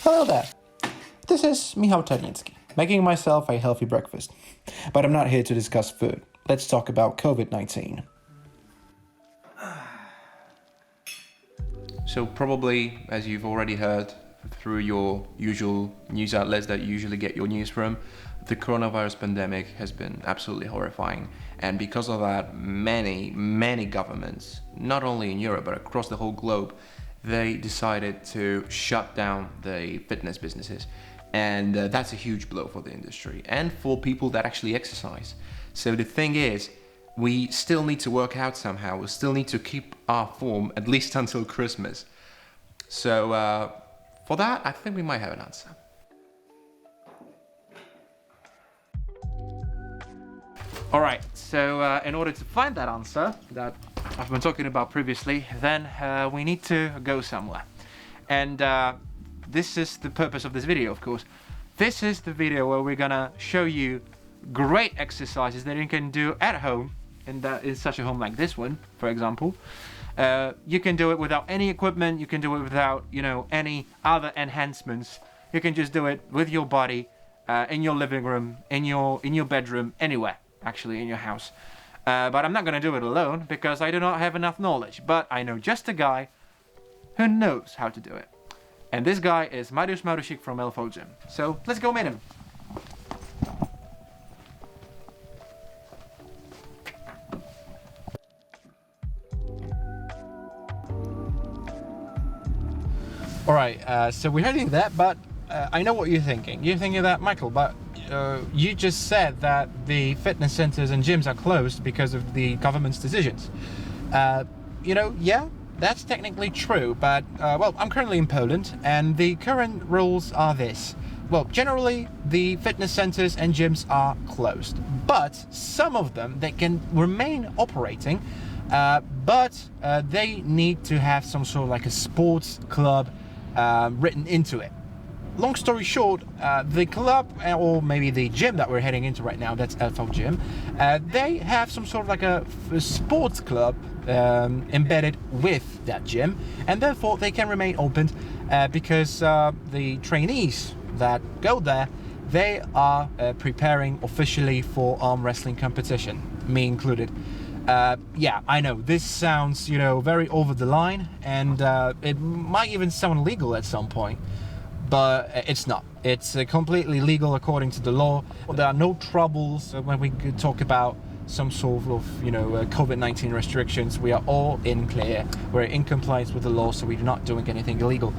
Hello there. This is Michał Czerniecki, making myself a healthy breakfast. But I'm not here to discuss food. Let's talk about COVID-19. So probably, as you've already heard through your usual news outlets that you usually get your news from, the coronavirus pandemic has been absolutely horrifying. And because of that, many governments, not only in Europe, but across the whole globe, they decided to shut down the fitness businesses. And that's a huge blow for the industry and for people that actually exercise. So the thing is, we still need to work out somehow. We still need to keep our form at least until Christmas. So for that, I think we might have an answer. All right, so in order to find that answer that I've been talking about previously, then we need to go somewhere. And this is the purpose of this video, of course. This is the video where we're gonna show you great exercises that you can do at home, in such a home like this one, for example. You can do it without any equipment, you can do it without, any other enhancements. You can just do it with your body, in your living room, in your bedroom, anywhere. Actually in your house. But I'm not going to do it alone because I do not have enough knowledge. But I know just a guy who knows how to do it. And this guy is Mariusz Marusik from LFO Gym. So let's go meet him. Alright, so we're heading there, but I know what you're thinking. You're thinking that, Michael, but you just said that the fitness centers and gyms are closed because of the government's decisions. Yeah, that's technically true, but, I'm currently in Poland, and the current rules are this. Well, generally, the fitness centers and gyms are closed, but some of them, they can remain operating, but they need to have some sort of like a sports club written into it. Long story short, the club, or maybe the gym that we're heading into right now, that's LFO Gym, they have some sort of like a sports club embedded with that gym, and therefore they can remain open because the trainees that go there, they are preparing officially for arm wrestling competition, me included. Yeah, I know, this sounds, very over the line, and it might even sound legal at some point. But it's not. It's completely legal according to the law. There are no troubles when we talk about some sort of, COVID-19 restrictions. We are all in clear. We're in compliance with the law, so we're not doing anything illegal.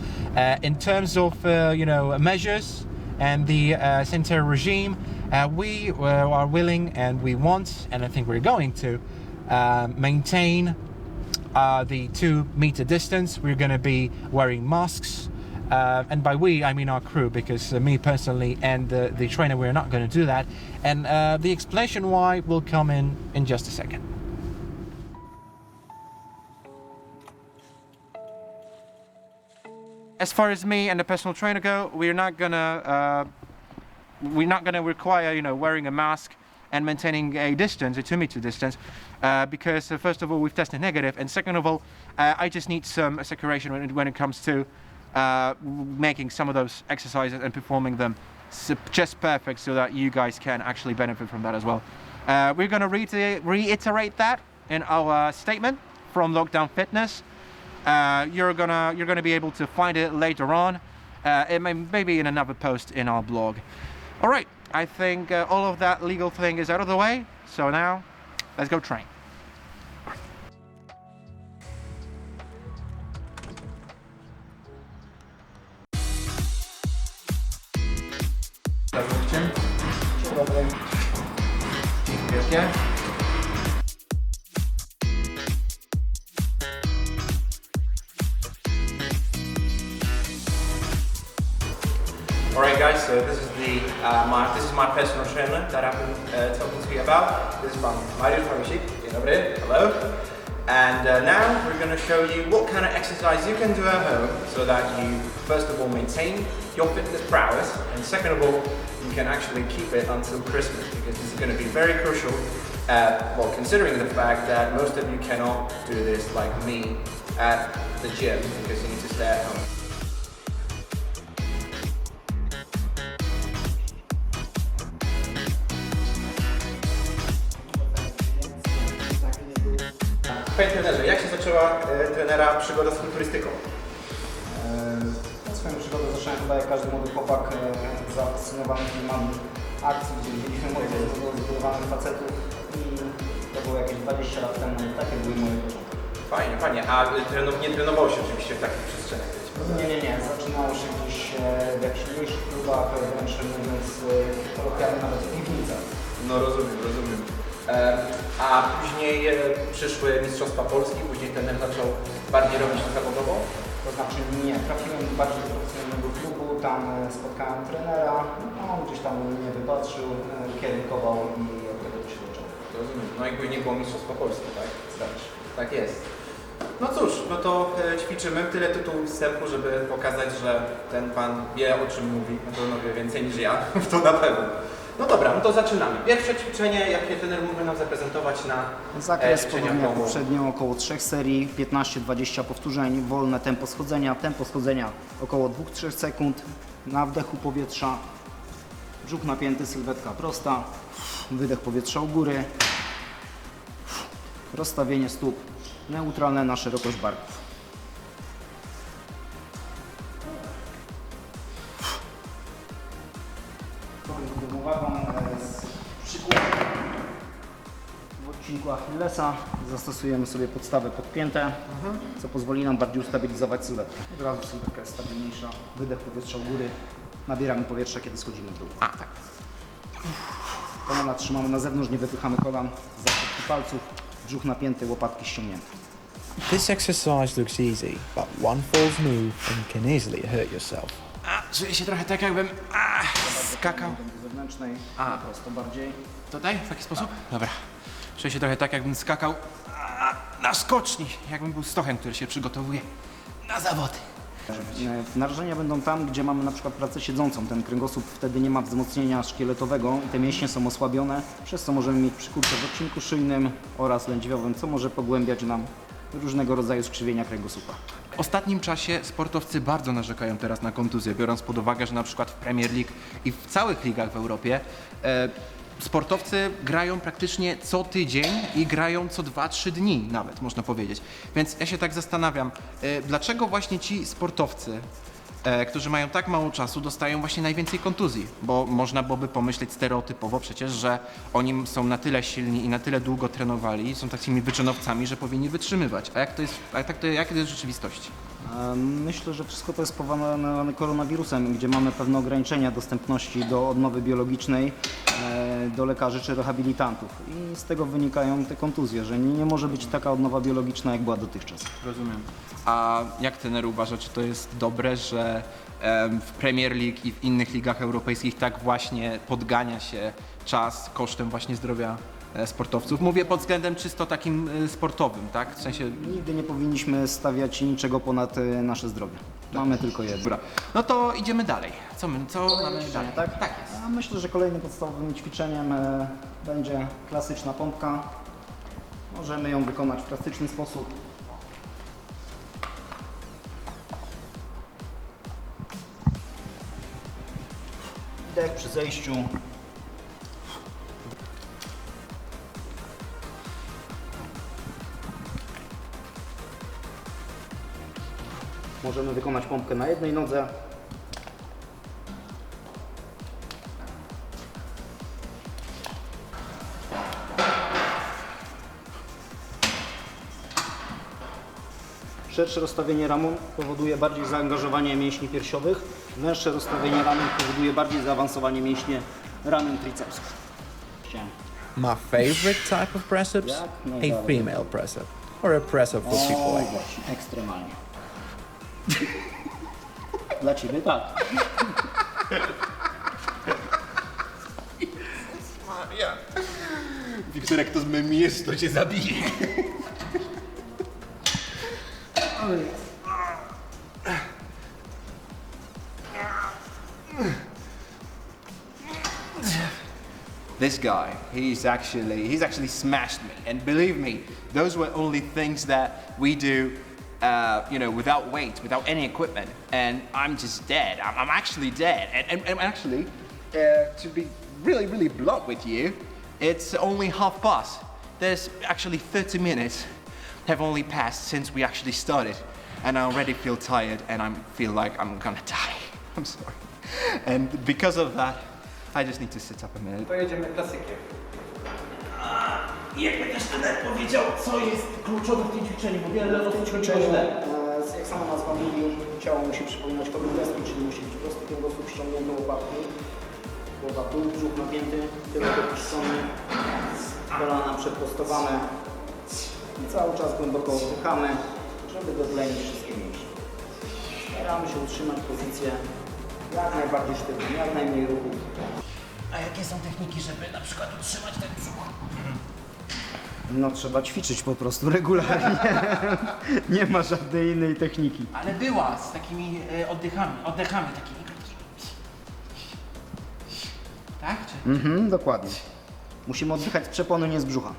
In terms of, measures and the sanitary regime, we are willing and we want, and I think we're going to, maintain the 2-meter distance. We're going to be wearing masks. And by we, I mean our crew, because me personally and the trainer, we're not going to do that. And the explanation why will come in just a second. As far as me and the personal trainer go, we're not gonna require, wearing a mask and maintaining a distance, a 2-meter distance, because first of all, we've tested negative, and second of all, I just need some assecuration when it comes to making some of those exercises and performing them just perfect so that you guys can actually benefit from that as well. We're going to reiterate that in our statement from Lockdown Fitness. You're gonna be able to find it later on. It may be in another post in our blog. All right, I think all of that legal thing is out of the way. So now, let's go train. Alright guys, so this is my personal trainer that I've been talking to you about. This is Mariusz Marusik. Dzień dobry. Hello. And now we're going to show you what kind of exercise you can do at home so that you first of all maintain your fitness prowess, and second of all you can actually keep it until Christmas, because this is going to be very crucial, considering the fact that most of you cannot do this like me at the gym because you need to stay at home. Panie trenerze, jak się zaczęła trenera przygoda z kulturystyką? Swoją przygodę zacząłem chyba jak każdy młody chłopak zafascynowany filmami akcji, gdzie widzieliśmy młodych zbudowanych facetów i to było jakieś 20 lat temu. Takie były moje początki. Fajnie, fajnie. A nie trenowało się oczywiście w takich przestrzeniach? Nie. Zaczynało się gdzieś w jakichś mniejszych klubach, wręcz mówiąc kolokwialnie nawet w piwnicach. No rozumiem. A później przyszły Mistrzostwa Polski, później trener zaczął bardziej robić to zawodowo? To znaczy nie, trafiłem bardziej do profesjonalnego klubu, tam spotkałem trenera, on gdzieś tam mnie wypatrzył, kierunkował i od tego się zaczął. Rozumiem. No i później było Mistrzostwo Polskie, tak? Zgadza się. Tak jest. No cóż, no to ćwiczymy. Tyle tytułów wstępu, żeby pokazać, że ten pan wie, o czym mówi. Na pewno wie więcej niż ja, to na pewno. No dobra, no to zaczynamy. Pierwsze ćwiczenie, jakie trener mógłby nam zaprezentować na Zakres ćwiczeniach podobnie jak koło. poprzednio, około 3 serii, 15-20 powtórzeń, wolne tempo schodzenia około 2-3 sekund, na wdechu powietrza, brzuch napięty, sylwetka prosta, wydech powietrza u góry, rozstawienie stóp neutralne na szerokość barków. Powiem uwagą z przykładem. W odcinku Achillesa zastosujemy sobie podstawę podpięte, co pozwoli nam bardziej ustabilizować sylwetkę. Od razu sylwetka jest stabilniejsza, wydech powietrza u góry, nabieramy powietrza, kiedy schodzimy w dół. Tak. Kolana trzymamy na zewnątrz, nie wypychamy kolan, zakładki palców, brzuch napięty, łopatki ściągnięte. This exercise looks easy, but one false move and you can easily hurt yourself. Czuję się trochę tak, jakbym skakał. Do zewnętrznej, prosto bardziej. Tutaj? W taki sposób? Dobra. Czuję się trochę tak, jakbym skakał na skoczni, jakbym był stochem, który się przygotowuje na zawody. Narażenia będą tam, gdzie mamy na przykład pracę siedzącą. Ten kręgosłup wtedy nie ma wzmocnienia szkieletowego i te mięśnie są osłabione, przez co możemy mieć przykurcze w odcinku szyjnym oraz lędźwiowym, co może pogłębiać nam różnego rodzaju skrzywienia kręgosłupa. W ostatnim czasie sportowcy bardzo narzekają teraz na kontuzję, biorąc pod uwagę, że na przykład w Premier League i w całych ligach w Europie sportowcy grają praktycznie co tydzień i grają co 2-3 dni nawet, można powiedzieć. Więc ja się tak zastanawiam, dlaczego właśnie ci sportowcy, którzy mają tak mało czasu, dostają właśnie najwięcej kontuzji? Bo można byłoby pomyśleć stereotypowo przecież, że oni są na tyle silni i na tyle długo trenowali, są takimi wyczynowcami, że powinni wytrzymywać. A jak to jest, jak to jest w rzeczywistości? Myślę, że wszystko to jest spowodowane koronawirusem, gdzie mamy pewne ograniczenia dostępności do odnowy biologicznej, do lekarzy czy rehabilitantów. I z tego wynikają te kontuzje, że nie może być taka odnowa biologiczna, jak była dotychczas. Rozumiem. A jak trener uważa, czy to jest dobre, że w Premier League i w innych ligach europejskich tak właśnie podgania się czas kosztem właśnie zdrowia sportowców? Mówię pod względem czysto takim sportowym, tak? W sensie... Nigdy nie powinniśmy stawiać niczego ponad nasze zdrowie. Mamy tylko jedno. Dobra. No to idziemy dalej. Co mamy dalej? Tak? Tak jest. A myślę, że kolejnym podstawowym ćwiczeniem będzie klasyczna pompka. Możemy ją wykonać w klasyczny sposób. Wdech przy zejściu. Możemy wykonać pompkę na jednej nodze. Szersze rozstawienie ramion powoduje bardziej zaangażowanie mięśni piersiowych. Węższe rozstawienie ramion powoduje bardziej zaawansowanie mięśni ramion tricepsów. My favorite type of press-ups? Jak? No A dalej. female press-up. Or a press-up for people like me. Właśnie, ekstremalnie. Dla Ciebie tak. Wiktor, jak to zmemiesz, to cię zabije. This guy, he's actually smashed me. And believe me, those were only things that we do, without weight, without any equipment. And I'm just dead. I'm actually dead. And actually, to be really, really blunt with you, it's only half past. There's actually 30 minutes have only passed since we actually started, and I already feel tired and I feel like I'm gonna die. I'm sorry. And because of that, I just need to sit up a minute. Pojedziemy klasykiem. I jakby też trener powiedział, co jest kluczowe w tym ćwiczeniu, bo wiele osób ćwiczeniu, jak sama nazwa mówi, ciało musi przypominać korbulesku, czyli musi być prosty kręgosłup, ściągnięte łopatki, głowa dół, brzuch napięty, tyłek opuszczony, kolana przeprostowane i cały czas głęboko oddychamy, żeby dotlenić wszystkie mięśnie. Staramy się utrzymać pozycję jak najbardziej sztywną, jak najmniej ruchu. A jakie są techniki, żeby na przykład utrzymać ten brzuch? No trzeba ćwiczyć po prostu regularnie. Nie ma żadnej innej techniki. Ale była z takimi oddechami takimi. Tak? Czy... Dokładnie. Musimy oddychać z przepony, nie z brzucha.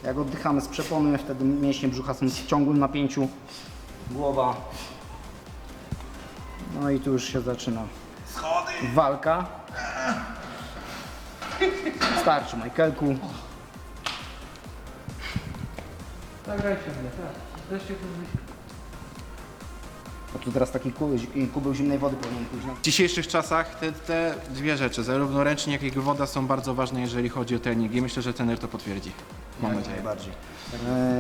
Jak oddychamy z przepony, wtedy mięśnie brzucha są w ciągłym napięciu. Głowa. No i tu już się zaczyna walka. Starczy, Michaelku. Zagrajcie mnie, tak. Wreszcie to A tu teraz taki kubeł zimnej wody powinien pójść na... W dzisiejszych czasach te dwie rzeczy, zarówno ręcznik, jak i woda, są bardzo ważne, jeżeli chodzi o trening i myślę, że trener to potwierdzi. Mam nadzieję. Najbardziej.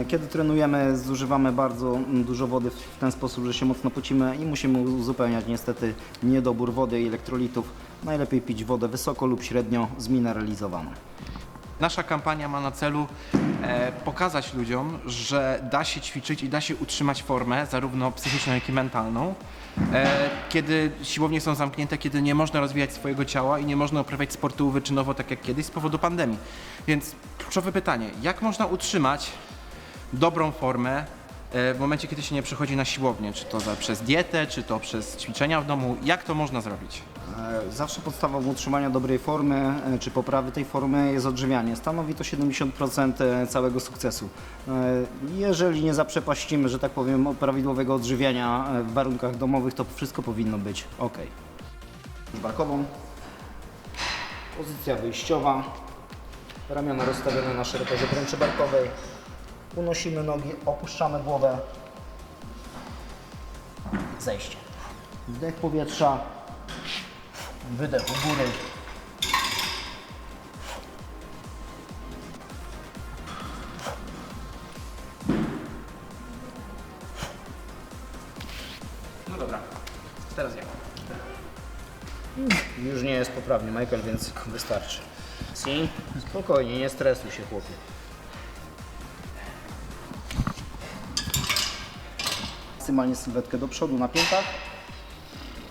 Kiedy trenujemy, zużywamy bardzo dużo wody w ten sposób, że się mocno pocimy i musimy uzupełniać niestety niedobór wody i elektrolitów. Najlepiej pić wodę wysoko lub średnio zmineralizowaną. Nasza kampania ma na celu pokazać ludziom, że da się ćwiczyć i da się utrzymać formę, zarówno psychiczną, jak i mentalną, kiedy siłownie są zamknięte, kiedy nie można rozwijać swojego ciała i nie można uprawiać sportu wyczynowo tak jak kiedyś z powodu pandemii. Więc kluczowe pytanie, jak można utrzymać dobrą formę w momencie, kiedy się nie przychodzi na siłownię? Czy to przez dietę, czy to przez ćwiczenia w domu? Jak to można zrobić? Zawsze podstawą utrzymania dobrej formy, czy poprawy tej formy jest odżywianie. Stanowi to 70% całego sukcesu. Jeżeli nie zaprzepaścimy, że tak powiem, prawidłowego odżywiania w warunkach domowych, to wszystko powinno być ok. Barkową. Pozycja wyjściowa. Ramiona rozstawione na szerokości obręczy barkowej. Unosimy nogi, opuszczamy głowę. Zejście. Wdech powietrza. Wydech u góry. No dobra, teraz ja. Już nie jest poprawnie, Michael, więc wystarczy. Si? Spokojnie, nie stresuj się, chłopie. Maksymalnie sylwetkę do przodu na piętach.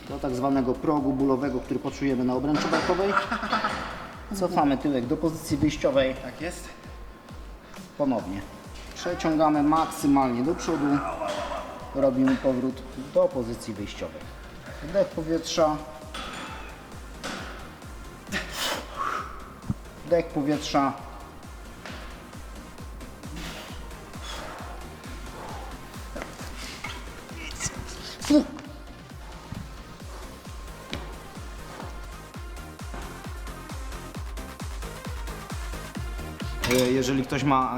Do tak zwanego progu bólowego, który poczujemy na obręczy barkowej. Cofamy tyłek do pozycji wyjściowej. Tak jest? Ponownie. Przeciągamy maksymalnie do przodu. Robimy powrót do pozycji wyjściowej. Wdech powietrza. Wdech powietrza. Jeżeli ktoś ma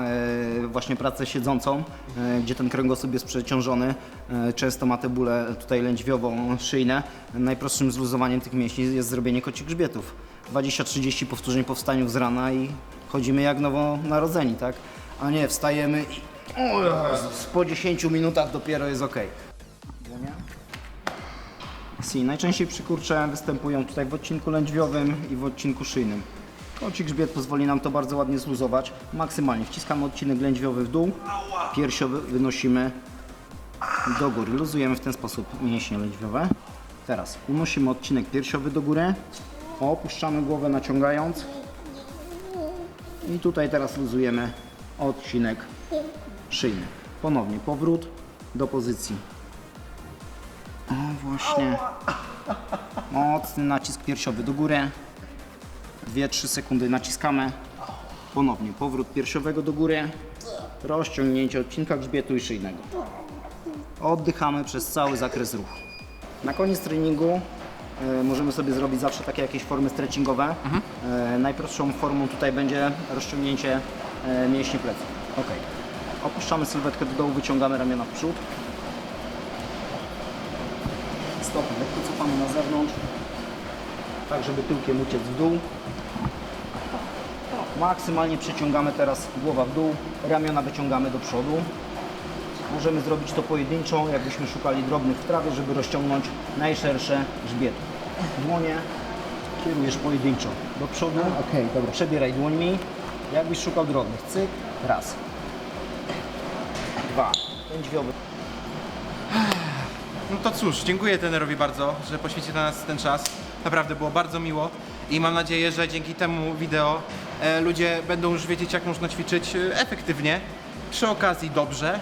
właśnie pracę siedzącą, gdzie ten kręgosłup jest przeciążony, często ma te bóle tutaj lędźwiowo-szyjne, najprostszym zluzowaniem tych mięśni jest zrobienie kocich grzbietów. 20-30 powtórzeń po wstaniu z rana i chodzimy jak nowonarodzeni, tak? A nie, wstajemy i po 10 minutach dopiero jest ok. Najczęściej przykurcze występują tutaj w odcinku lędźwiowym i w odcinku szyjnym. Koci grzbiet pozwoli nam to bardzo ładnie zluzować. Maksymalnie wciskamy odcinek lędźwiowy w dół, piersiowy wynosimy do góry. Luzujemy w ten sposób mięśnie lędźwiowe. Teraz unosimy odcinek piersiowy do góry, opuszczamy głowę naciągając i tutaj teraz luzujemy odcinek szyjny. Ponownie powrót do pozycji. O właśnie. Mocny nacisk piersiowy do góry. 2-3 sekundy naciskamy. Ponownie powrót piersiowego do góry. Rozciągnięcie odcinka grzbietu i szyjnego. Oddychamy przez cały zakres ruchu. Na koniec treningu możemy sobie zrobić zawsze takie jakieś formy stretchingowe. Najprostszą formą tutaj będzie rozciągnięcie mięśni pleców. Ok. Opuszczamy sylwetkę do dołu, wyciągamy ramiona w przód. Stopy lekko cofamy na zewnątrz, tak żeby tyłkiem uciec w dół. Maksymalnie przeciągamy teraz głowa w dół, ramiona wyciągamy do przodu. Możemy zrobić to pojedynczo, jakbyśmy szukali drobnych w trawie, żeby rozciągnąć najszersze grzbiety. Dłonie kierujesz pojedynczo do przodu. Okej, dobra. Przebieraj dłońmi, jakbyś szukał drobnych. Cyk, raz, dwa, pędźwiowy. No to cóż, dziękuję trenerowi bardzo, że poświęcił na nas ten czas. Naprawdę było bardzo miło i mam nadzieję, że dzięki temu wideo ludzie będą już wiedzieć, jak można ćwiczyć efektywnie, przy okazji dobrze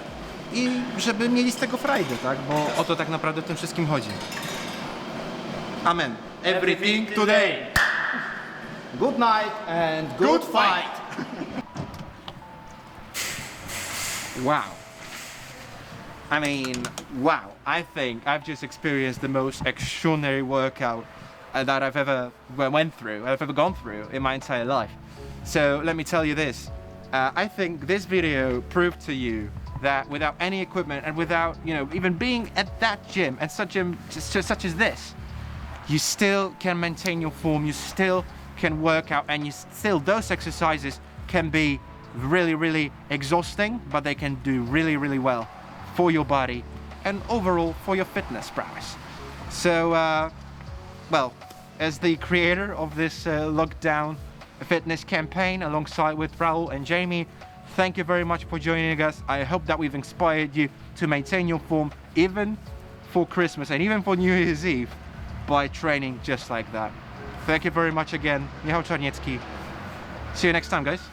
i żeby mieli z tego frajdę, tak? Bo o to tak naprawdę w tym wszystkim chodzi. Amen. Everything today. Good night and good fight! Wow. I mean, wow. I think I've just experienced the most extraordinary workout that I've ever gone through in my entire life. So let me tell you this. I think this video proved to you that without any equipment and without, even being at that gym and such as this, you still can maintain your form, you still can work out, and those exercises can be really, really exhausting, but they can do really, really well for your body and overall for your fitness prowess. So, well, as the creator of this lockdown fitness campaign alongside with Raul and Jamie, thank you very much for joining us. I hope that we've inspired you to maintain your form even for Christmas and even for New Year's Eve by training just like that. Thank you very much again. Michał Czarniecki. See you next time, guys.